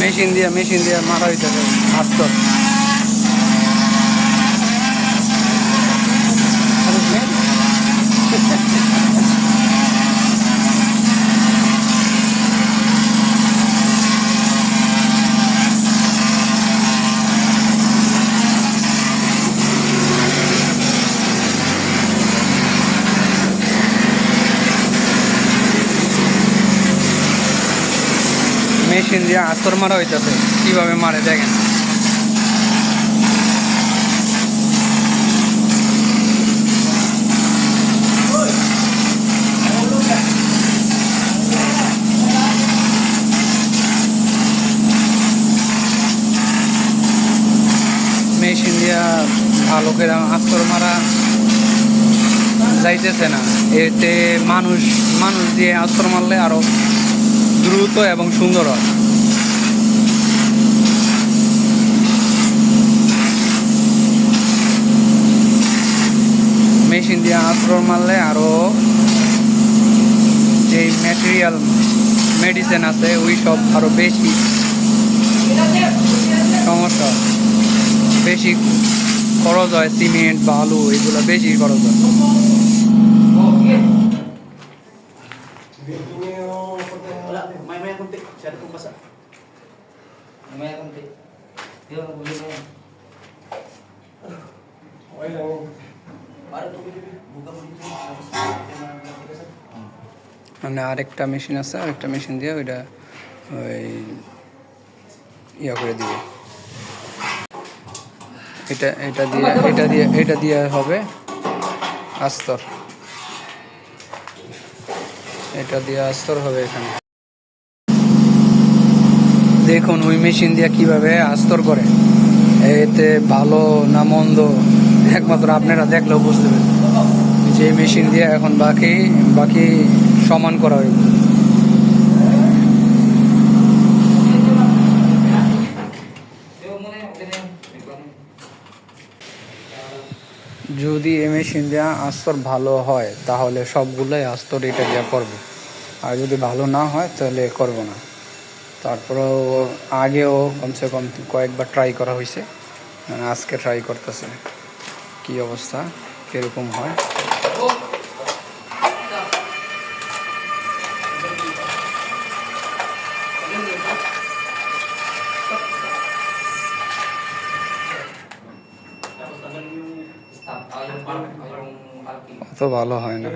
Machine দিয়ে মারা হইতেছে আস্তর। মেশিন দিয়ে আস্তর মারা হইতেছে, কিভাবে মারে দেখেন। মেশিন দিয়া ভালো করে আস্তর মারা যাইতেছে না। এতে মানুষ দিয়ে আস্তর মারলে আরো দ্রুত এবং সুন্দর হয়। মেশিন দিয়ে আস্তর মারলে আরো যে ম্যাটেরিয়াল মেডিসিন আছে ওই সব আরো বেশি সমস্যা, বেশি খরচ হয়। সিমেন্ট বালু এগুলো বেশি খরচ হয়। Wala, may konti. Siya kung basa. May konti. Di ba buli mo yan? Okay lang. Para to buka mo dito. মানে আরেকটা মেশিন আছে, আরেকটা মেশিন দিয়ে ওইটা ওই ইয়া করে দিবে। এটা দিয়ে হবে আস্তর। এটা দিয়ে আস্তর হবে এখানে। দেখুন ওই মেশিন দিয়ে কিভাবে আস্তর করে। এতে ভালো না মন্দ একমাত্র আপনারা দেখলেও বুঝতে পারবেন। যে মেশিন দিয়ে এখন বাকি সমান করা হইবে। যদি এই মেশিন দিয়ে আস্তর ভালো হয় তাহলে সবগুলোই আস্তর এটা দিয়ে করবে, আর যদি ভালো না হয় তাহলে করব না। তারপরেও আগেও কমসে কম কয়েকবার ট্রাই করা হয়েছে, আজকে ট্রাই করতেছে কি অবস্থা, কীরকম হয়। অত ভালো হয় না।